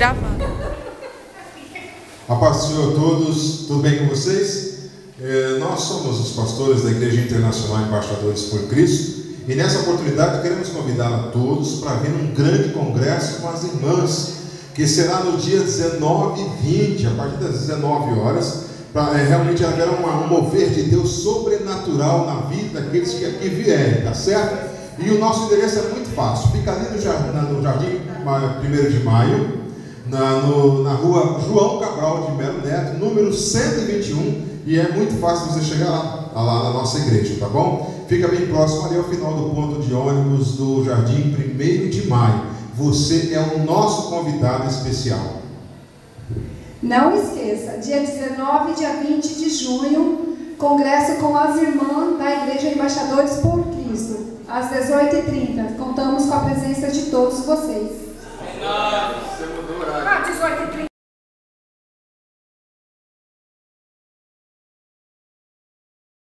gravando. A paz do Senhor a todos, tudo bem com vocês? Nós somos os pastores da Igreja Internacional Embaixadores por Cristo e nessa oportunidade queremos convidar a todos para vir num grande congresso com as irmãs, que será no dia 19 e 20, a partir das 19 horas, realmente haverá um mover de Deus sobrenatural na vida daqueles que aqui vierem, tá certo? E o nosso endereço é muito fácil, fica ali no Jardim 1º de Maio, na rua João Cabral de Melo Neto, número 121, e é muito fácil você chegar lá na nossa igreja, tá bom? Fica bem próximo ali ao final do ponto de ônibus do Jardim 1º de Maio. Você é o nosso convidado especial. Não esqueça, dia 19 e dia 20 de junho, congresso com as irmãs da Igreja Embaixadores por Cristo, às 18h30. Contamos com a presença de todos vocês.